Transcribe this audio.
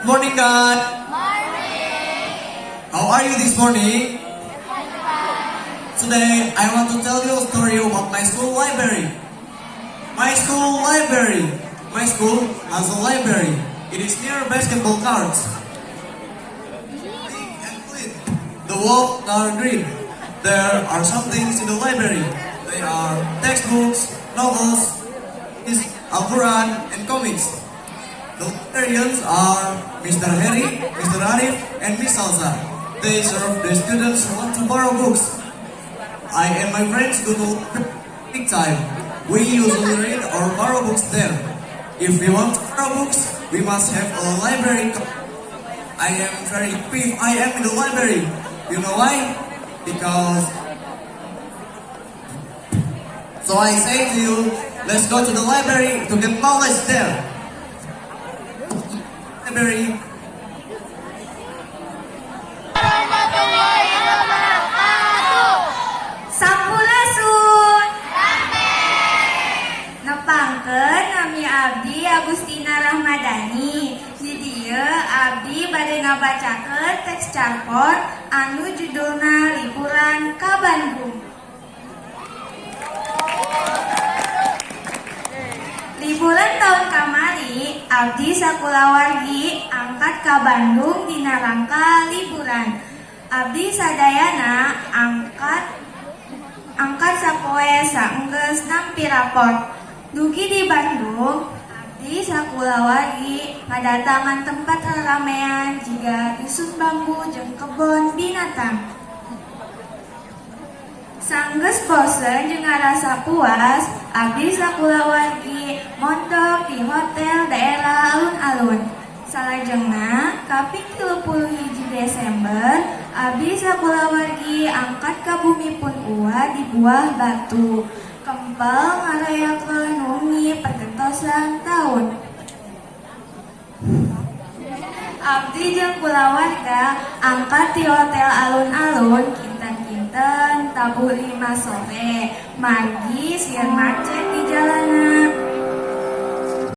Morning, God. How are you this morning? Today, I want to tell you a story about my school library. My school library. My school has a library. It is near basketball courts. Big and clean. The walls are green. There are some things in the library. They are textbooks, novels, Al-Quran, and comics. The librarians are Mr. Harry, Mr. Arif, and Miss Salsa. They serve the students who want to borrow books. I and my friends go to big time. We usually read or borrow books there. If we want to borrow books, we must have a library card. I am very happy I am in the library. You know why? Because... So I say to you, let's go to the library to get knowledge there. Library. Sampurasun. Nepangkeun nami abdi Agustina Rahmadani. Di dieu abdi bade ngabacakeun teks carport anu judulna Liburan ka Bandung. Liburan tahun kamari, abdi sakulawargi angkat ka Bandung dina rangka liburan. Abdi sadayana angkat sapoe saenggeus nampi raport. Dugi di Bandung, abdi sakulawargi ngadatangan tempat raramean jiga dusun bambu jeung kebon binatang. Sanggeus bosen jeung ngarasa puas, abdi sakulawargi mondok di hotel daerah alun-alun. Salajengna kaping 31 Desember, abdi sakulawargi angkat ka bumi pun uwa di Buah Batu. Kempel ngarayakeun nungi pergentosan taun. Abdi jeung kulawarga angkat di hotel alun-alun kinten tabuh 5 sore. Margi sieun macet di jalanan.